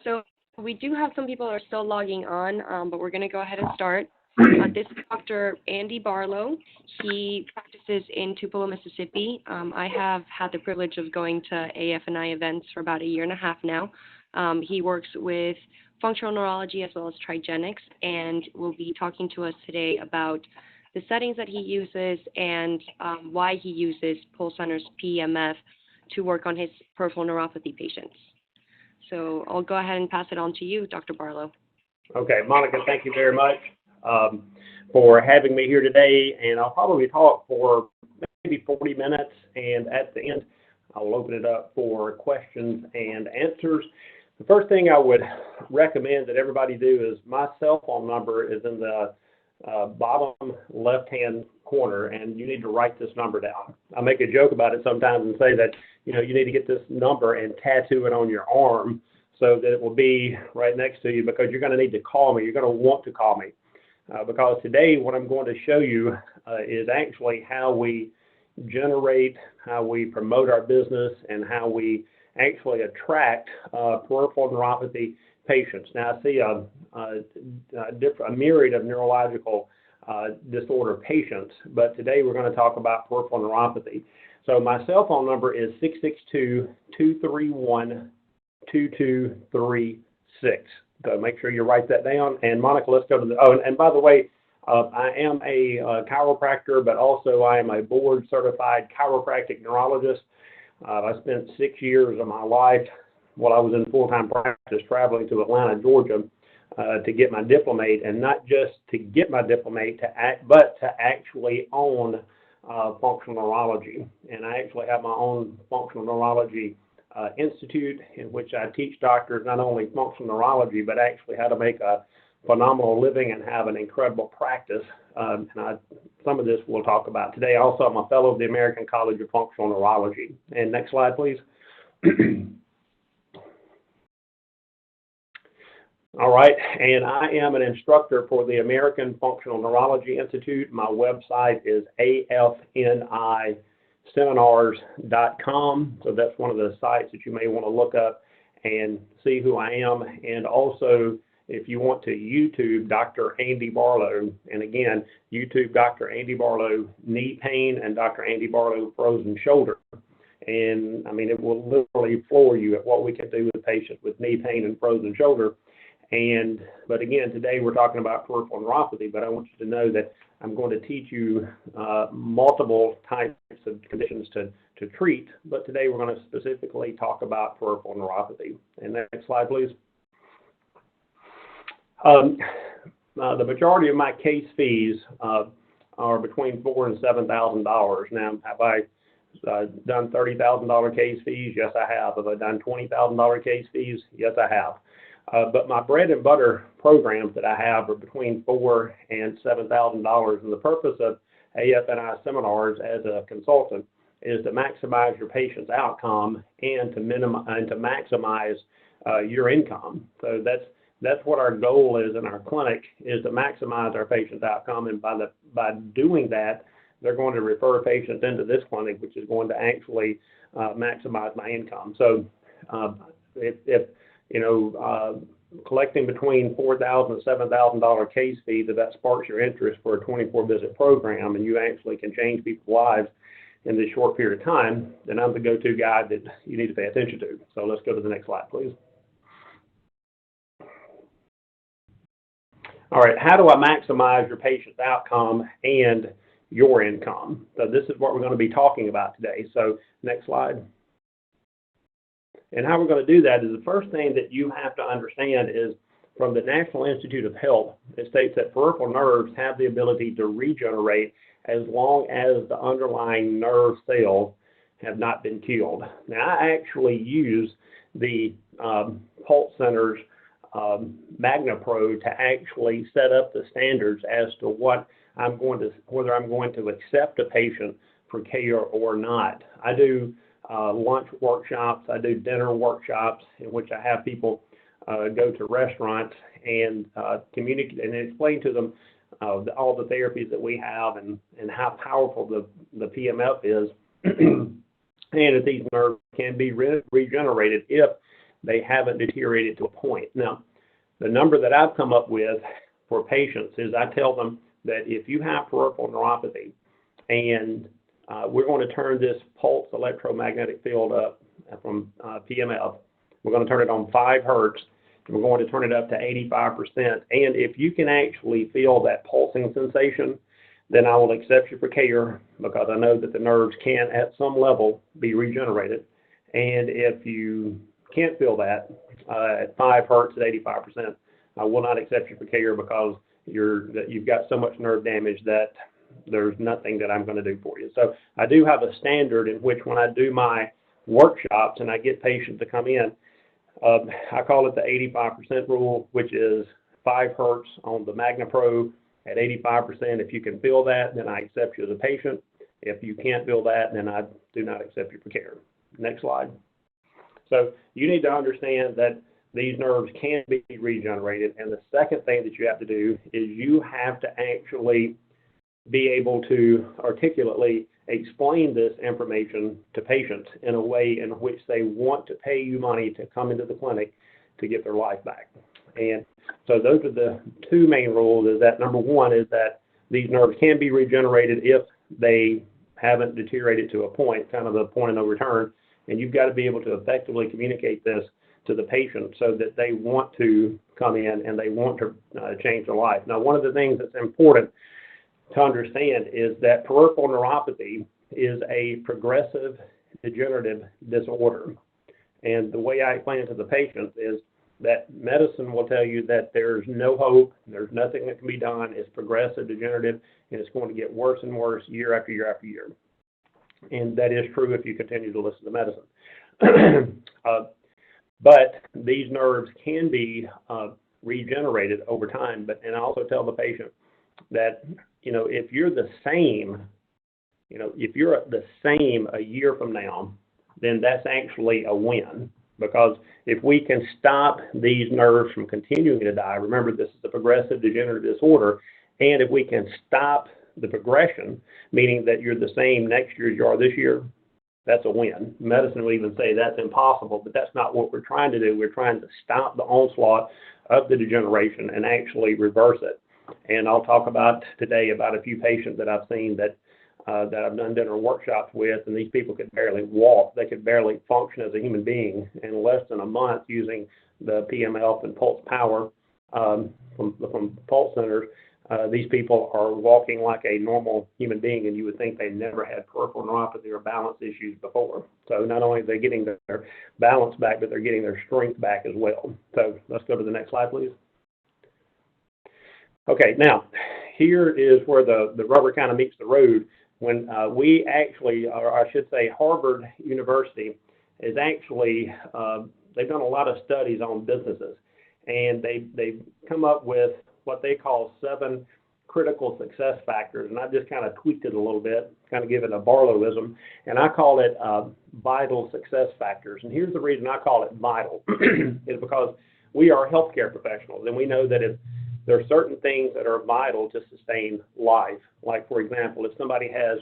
So we do have some people who are still logging on, but we're going to go ahead and start. This is Dr. Andy Barlow. He practices in Tupelo, Mississippi. I have had the privilege of going to AF&I events for about a year and a half now. He works with functional neurology as well as trigenics, and will be talking to us today about the settings that he uses and why he uses Pulse-Center's PEMF to work on his peripheral neuropathy patients. So I'll go ahead and pass it on to you, Dr. Barlow. Okay, Monica, thank you very much for having me here today, and I'll probably talk for maybe 40 minutes, and at the end, I'll open it up for questions and answers. The first thing I would recommend that everybody do is my cell phone number is in the bottom left-hand corner, and you need to write this number down. I make a joke about it sometimes and say that, you need to get this number and tattoo it on your arm so that it will be right next to you, because you're going to need to call me. You're going to want to call me because today what I'm going to show you is actually how we generate, how we promote our business, and how we actually attract peripheral neuropathy patients. Now, I see a myriad of neurological disorder patients, but today we're going to talk about peripheral neuropathy. So my cell phone number is 662-231-2236. So make sure you write that down. And Monica, let's go to the, and by the way, I am a chiropractor, but also I am a board certified chiropractic neurologist. I spent 6 years of my life while I was in full-time practice traveling to Atlanta, Georgia, to get my diplomate, and not just to get my diplomate, but to actually own functional neurology. And I actually have my own functional neurology institute in which I teach doctors not only functional neurology, but actually how to make a phenomenal living and have an incredible practice. Some of this we'll talk about today. Also, I'm a fellow of the American College of Functional Neurology. And next slide, please. All right, and I am an instructor for the American Functional Neurology Institute. My website is afniseminars.com, so that's one of the sites that you may want to look up and see who I am. And also, if you want to YouTube Dr. Andy Barlow, and again, YouTube Dr. Andy Barlow knee pain and Dr. Andy Barlow frozen shoulder. And I mean, it will literally floor you at what we can do with patients with knee pain and frozen shoulder. But again, today we're talking about peripheral neuropathy, but I want you to know that I'm going to teach you multiple types of conditions to treat, but today we're going to specifically talk about peripheral neuropathy. And next slide, please. The majority of my case fees are between $4,000 and $7,000. Now, have I done $30,000 case fees? Yes, I have. Have I done $20,000 case fees? Yes, I have. But my bread and butter programs that I have are between $4,000 and $7,000. And the purpose of AF&I seminars as a consultant is to maximize your patient's outcome and to maximize your income. So that's what our goal is in our clinic, is to maximize our patient's outcome. And by doing that, they're going to refer patients into this clinic, which is going to actually maximize my income. So if collecting between $4,000 and $7,000 case fees, if that sparks your interest for a 24-visit program and you actually can change people's lives in this short period of time, then I'm the go-to guy that you need to pay attention to. So let's go to the next slide, please. All right, how do I maximize your patient's outcome and your income? So this is what we're going to be talking about today. So next slide. And how we're going to do that is the first thing that you have to understand is from the National Institute of Health, it states that peripheral nerves have the ability to regenerate as long as the underlying nerve cells have not been killed. Now, I actually use the Pulse-Center's MagnaPro to actually set up the standards as to whether I'm going to accept a patient for care or not. I do lunch workshops, I do dinner workshops in which I have people go to restaurants and communicate and explain to them all the therapies that we have and how powerful the PMF is, and that these nerves can be regenerated if they haven't deteriorated to a point. Now, the number that I've come up with for patients is I tell them that if you have peripheral neuropathy and we're going to turn this pulse electromagnetic field up from PMF, we're going to turn it on 5 hertz, and we're going to turn it up to 85%. And if you can actually feel that pulsing sensation, then I will accept you for care because I know that the nerves can, at some level, be regenerated. And if you can't feel that at 5 hertz at 85%, I will not accept you for care because you've got so much nerve damage that there's nothing that I'm going to do for you. So I do have a standard in which when I do my workshops and I get patients to come in, I call it the 85% rule, which is 5 hertz on the MagnaPro at 85%. If you can feel that, then I accept you as a patient. If you can't feel that, then I do not accept you for care. Next slide. So you need to understand that these nerves can be regenerated. And the second thing that you have to do is you have to actually be able to articulately explain this information to patients in a way in which they want to pay you money to come into the clinic to get their life back. And so those are the 2 main rules, is that number 1 is that these nerves can be regenerated if they haven't deteriorated to a point, kind of the point of no return. And you've got to be able to effectively communicate this to the patient so that they want to come in and they want to change their life. Now, one of the things that's important to understand is that peripheral neuropathy is a progressive degenerative disorder. And the way I explain it to the patients is that medicine will tell you that there's no hope, there's nothing that can be done, it's progressive degenerative, and it's going to get worse and worse year after year after year. And that is true if you continue to listen to medicine. But these nerves can be regenerated over time. And I also tell the patient that, if you're the same, if you're the same a year from now, then that's actually a win. Because if we can stop these nerves from continuing to die, remember this is a progressive degenerative disorder, and if we can stop the progression, meaning that you're the same next year as you are this year, that's a win. Medicine will even say that's impossible, but that's not what we're trying to do. We're trying to stop the onslaught of the degeneration and actually reverse it. And I'll talk about today about a few patients that I've seen that I've done dinner workshops with, and these people could barely walk. They could barely function as a human being. In less than a month, using the PMF and pulse power from pulse centers, these people are walking like a normal human being, and you would think they never had peripheral neuropathy or balance issues before. So not only are they getting their balance back, but they're getting their strength back as well. So let's go to the next slide, please. Okay, now here is where the rubber kind of meets the road. When we actually, or I should say Harvard University is actually, they've done a lot of studies on businesses, and they've come up with what they call 7 critical success factors, and I've just kind of tweaked it a little bit, kind of give it a Barlowism, and I call it vital success factors. And here's the reason I call it vital, is because we are healthcare professionals, and we know that if there are certain things that are vital to sustain life. Like, for example, if somebody has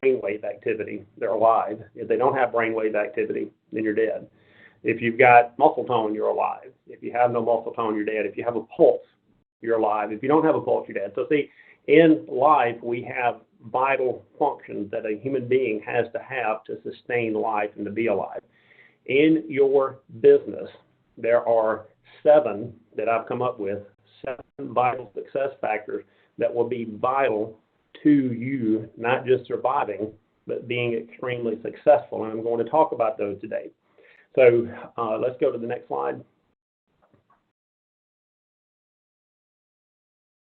brainwave activity, they're alive. If they don't have brainwave activity, then you're dead. If you've got muscle tone, you're alive. If you have no muscle tone, you're dead. If you have a pulse, you're alive. If you don't have a pulse, you're dead. So see, in life, we have vital functions that a human being has to have to sustain life and to be alive. In your business, there are 7 that I've come up with, 7 vital success factors that will be vital to you, not just surviving, but being extremely successful. And I'm going to talk about those today. So let's go to the next slide.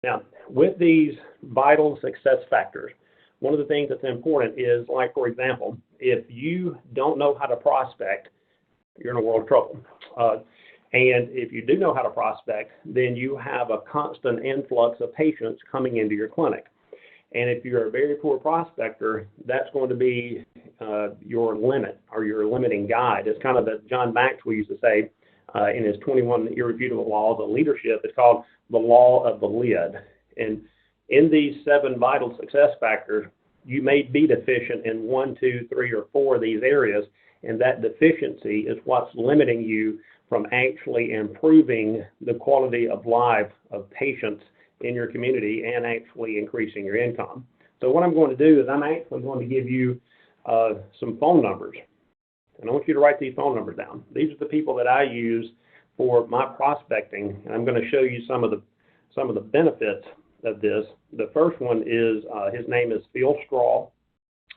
Now, with these vital success factors, one of the things that's important is, like, for example, if you don't know how to prospect, you're in a world of trouble. And if you do know how to prospect, then you have a constant influx of patients coming into your clinic. And if you're a very poor prospector, that's going to be your limit or your limiting guide. It's kind of that John Maxwell used to say in his 21 irrefutable laws of leadership. It's called the law of the lid. And in these 7 vital success factors, you may be deficient in 1, 2, 3, or 4 of these areas. and that deficiency is what's limiting you from actually improving the quality of life of patients in your community and actually increasing your income. So what I'm going to do is I'm actually going to give you some phone numbers, and I want you to write these phone numbers down. These are the people that I use for my prospecting, and I'm going to show you some of the benefits of this. The first one is his name is Phil Straw.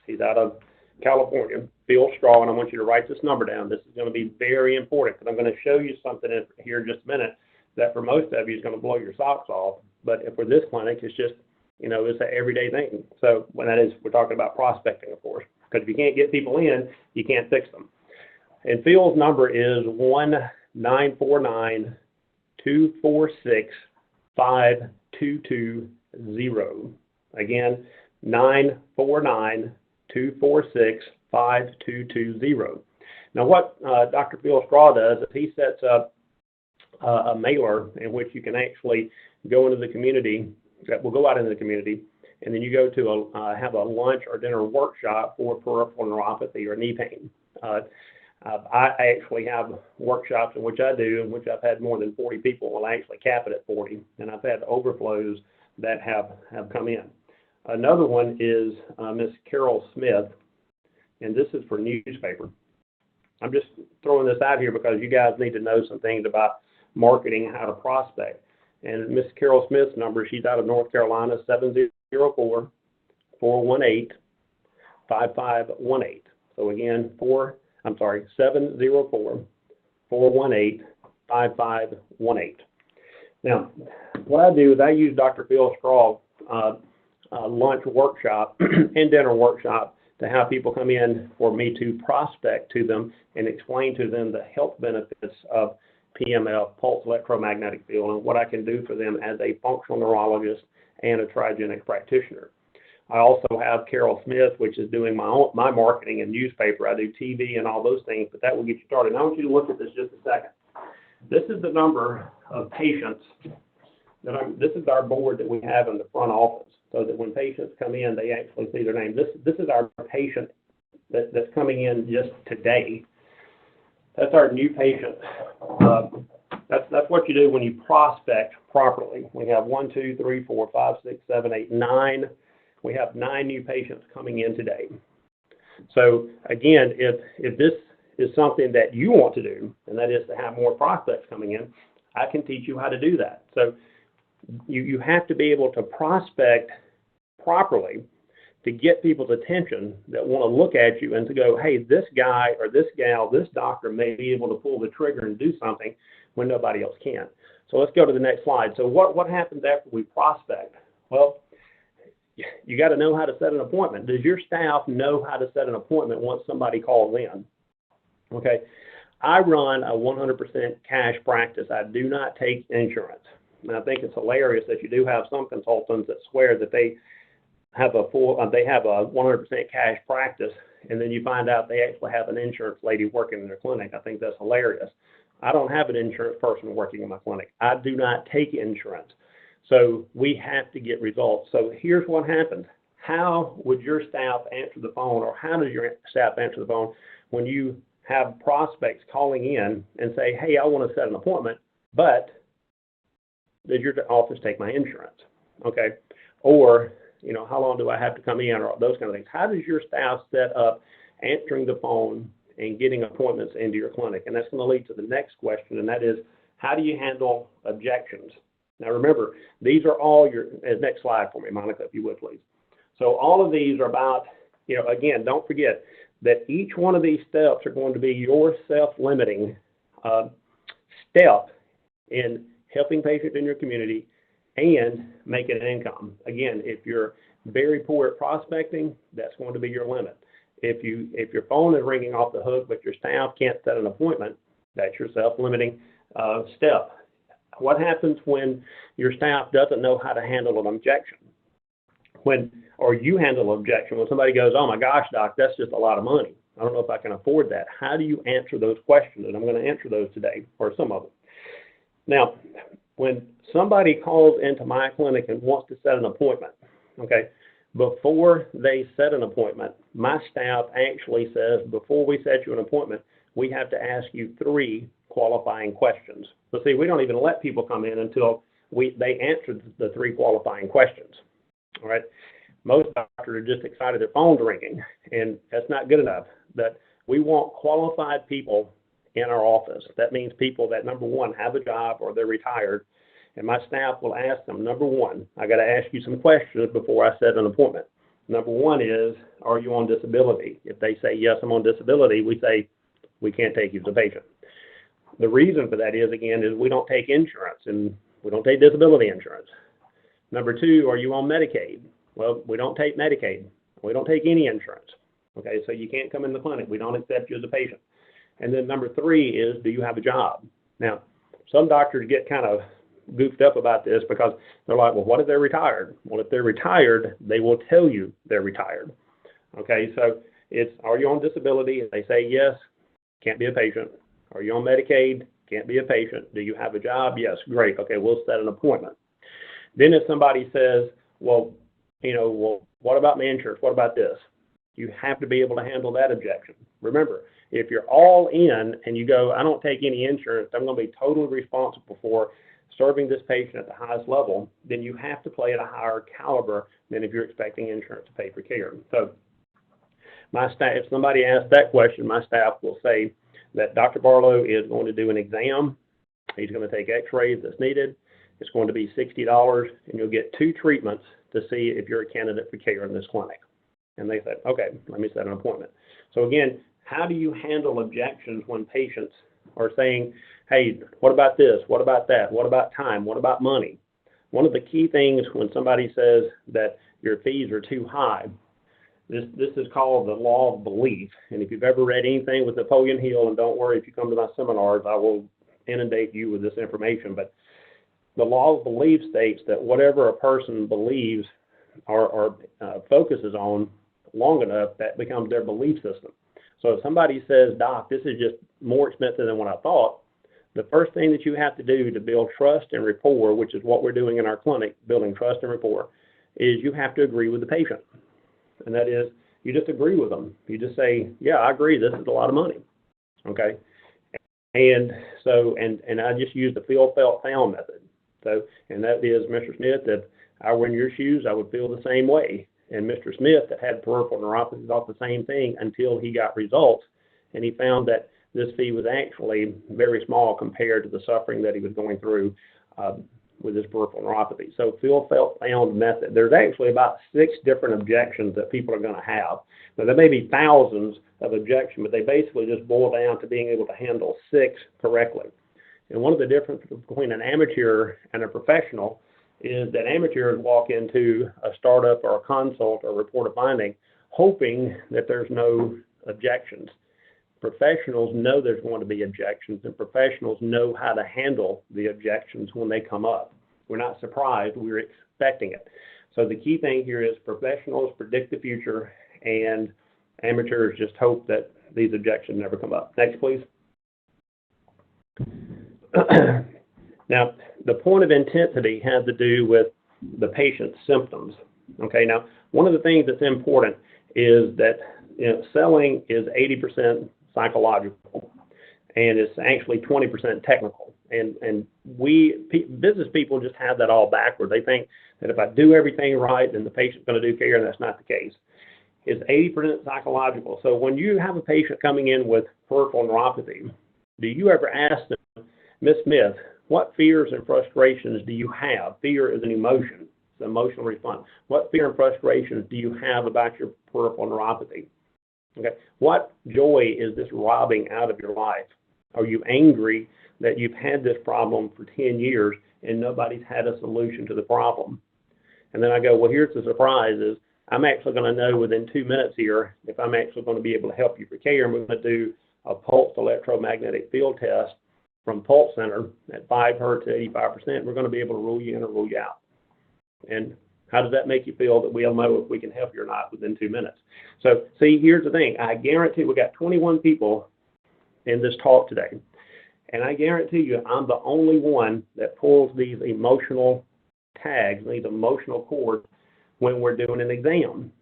He's out of California, Phil Straw, and I want you to write this number down. This is going to be very important because I'm going to show you something here in just a minute that for most of you is going to blow your socks off. But for this clinic, it's just, it's an everyday thing. So when that is, we're talking about prospecting, of course, because if you can't get people in, you can't fix them. And Phil's number is 1-949-246-5220. Again, 949-246-5220. Now, what Dr. Phil Straw does is he sets up a mailer in which you can actually go into the community, that will go out into the community, and then you go to have a lunch or dinner workshop for peripheral neuropathy or knee pain. I actually have workshops in which I do, in which I've had more than 40 people. Well, I actually cap it at 40, and I've had overflows that have come in. Another one is Miss Carol Smith, and this is for newspaper. I'm just throwing this out here because you guys need to know some things about marketing, how to prospect. And Miss Carol Smith's number, she's out of North Carolina, 704-418-5518. So again, 704-418-5518. Now, what I do is I use Dr. Phil Straw lunch workshop and dinner workshop to have people come in for me to prospect to them and explain to them the health benefits of PMF, pulse electromagnetic field, and what I can do for them as a functional neurologist and a trigenic practitioner. I also have Carol Smith, which is doing my marketing and newspaper. I do TV and all those things, but that will get you started. And I want you to look at this just a second. This is the number of patients this is our board that we have in the front office, so that when patients come in, they actually see their name. This is our patient that's coming in just today. That's our new patient. That's what you do when you prospect properly. We have 1, 2, 3, 4, 5, 6, 7, 8, 9. We have 9 new patients coming in today. So again, if this is something that you want to do, and that is to have more prospects coming in, I can teach you how to do that. So you have to be able to prospect properly to get people's attention that want to look at you and to go, hey, this guy or this gal, this doctor may be able to pull the trigger and do something when nobody else can. So let's go to the next slide. So what happens after we prospect? Well, you got to know how to set an appointment. Does your staff know how to set an appointment once somebody calls in? Okay, I run a 100% cash practice. I do not take insurance. And I think it's hilarious that you do have some consultants that swear that they have a 100% cash practice, and then you find out they actually have an insurance lady working in their clinic. I think that's hilarious. I don't have an insurance person working in my clinic. I do not take insurance. So we have to get results. So here's what happens. How would your staff answer the phone, or how does your staff answer the phone when you have prospects calling in and say, hey, I want to set an appointment, but does your office take my insurance? Okay. Or, how long do I have to come in, or those kind of things. How does your staff set up answering the phone and getting appointments into your clinic? And that's going to lead to the next question, and that is, how do you handle objections? Now remember, these are all your, next slide for me, Monica, if you would please. So all of these are about, again, don't forget that each one of these steps are going to be your self-limiting step in helping patients in your community and making an income. Again, if you're very poor at prospecting, that's going to be your limit. If your phone is ringing off the hook but your staff can't set an appointment, that's your self-limiting step. What happens when your staff doesn't know how to handle an objection? Or you handle an objection when somebody goes, oh my gosh, doc, that's just a lot of money. I don't know if I can afford that. How do you answer those questions? And I'm going to answer those today, or some of them. Now, when somebody calls into my clinic and wants to set an appointment, okay, Before they set an appointment, my staff actually says, before we set you an appointment, we have to ask you 3 qualifying questions. So see, we don't even let people come in until they answer the 3 qualifying questions. All right. Most doctors are just excited their phone's ringing, and that's not good enough. That we want qualified people in our office. That means people that, number one, have a job or they're retired. And my staff will ask them, number one, I got to ask you some questions before I set an appointment. Number one is, are you on disability? If they say, yes, I'm on disability, we say, we can't take you as a patient. The reason for that is, again, is we don't take insurance, and we don't take disability insurance. Number 2, are you on Medicaid? Well, we don't take Medicaid. We don't take any insurance. Okay, so you can't come in the clinic. We don't accept you as a patient. And then number 3 is, do you have a job? Now, some doctors get kind of goofed up about this because they're like, well, what if they're retired? Well, if they're retired, they will tell you they're retired. Okay, so it's, are you on disability? If they say yes, can't be a patient. Are you on Medicaid? Can't be a patient. Do you have a job? Yes, great. Okay, we'll set an appointment. Then if somebody says, well, what about my insurance? What about this? You have to be able to handle that objection. Remember, if you're all in and you go, I don't take any insurance, I'm going to be totally responsible for serving this patient at the highest level, then you have to play at a higher caliber than if you're expecting insurance to pay for care. So my staff, if somebody asks that question, my staff will say that Dr. Barlow is going to do an exam. He's going to take x-rays that's needed. It's going to be $60, and you'll get 2 treatments to see if you're a candidate for care in this clinic. And they said, okay, let me set an appointment. So again, how do you handle objections when patients are saying, hey, what about this? What about that? What about time? What about money? One of the key things when somebody says that your fees are too high, this is called the law of belief. And if you've ever read anything with Napoleon Hill, and don't worry if you come to my seminars, I will inundate you with this information, but the law of belief states that whatever a person believes or focuses on long enough, that becomes their belief system. So if somebody says, Doc, this is just more expensive than what I thought, the first thing that you have to do to build trust and rapport, which is what we're doing in our clinic, building trust and rapport, is you have to agree with the patient. And that is, you just agree with them. You just say, yeah, I agree, this is a lot of money. Okay? And so, and I just use the feel, felt, found method. So, and that is, Mr. Smith, if I were in your shoes, I would feel the same way. And Mr. Smith that had peripheral neuropathy thought the same thing until he got results, and he found that this fee was actually very small compared to the suffering that he was going through with his peripheral neuropathy. So feel, felt, found method. There's actually about 6 different objections that people are going to have. Now, there may be thousands of objections, but they basically just boil down to being able to handle 6 correctly. And one of the differences between an amateur and a professional is that amateurs walk into a startup or a consult or report a finding hoping that there's no objections. Professionals know there's going to be objections, and professionals know how to handle the objections when they come up. We're not surprised, we're expecting it. So the key thing here is professionals predict the future, and amateurs just hope that these objections never come up. Next, please. Now, the point of intensity has to do with the patient's symptoms. Okay, now, one of the things that's important is that selling is 80% psychological, and it's actually 20% technical. And business people just have that all backwards. They think that if I do everything right, then the patient's going to do care, and that's not the case. It's 80% psychological. So when you have a patient coming in with peripheral neuropathy, do you ever ask them, Ms. Smith, what fears and frustrations do you have? Fear is an emotion. It's an emotional response. What fear and frustrations do you have about your peripheral neuropathy? Okay. What joy is this robbing out of your life? Are you angry that you've had this problem for 10 years and nobody's had a solution to the problem? And then I go, well, here's the surprise is I'm actually going to know within 2 minutes here if I'm actually going to be able to help you for care. And we're going to do a pulsed electromagnetic field test from Pulse Center at 5 hertz to 85%. We're going to be able to rule you in or rule you out. And how does that make you feel that we'll know if we can help you or not within 2 minutes? So, see, here's the thing. I guarantee we got 21 people in this talk today. And I guarantee you I'm the only one that pulls these emotional tags, these emotional cords when we're doing an exam.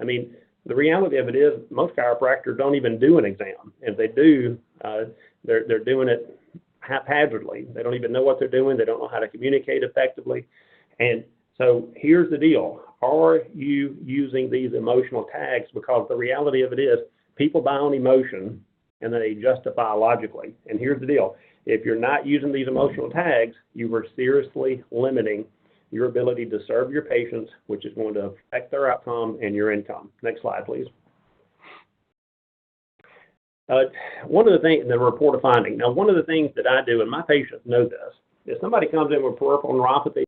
I mean, the reality of it is most chiropractors don't even do an exam. If they do, they're doing it haphazardly. They don't even know what they're doing. They don't know how to communicate effectively. And so here's the deal. Are you using these emotional tags? Because the reality of it is people buy on emotion and then they justify logically. And here's the deal. If you're not using these emotional tags, you are seriously limiting your ability to serve your patients, which is going to affect their outcome and your income. Next slide, please. One of the things, the report of finding. Now, one of the things that I do, and my patients know this, if somebody comes in with peripheral neuropathy,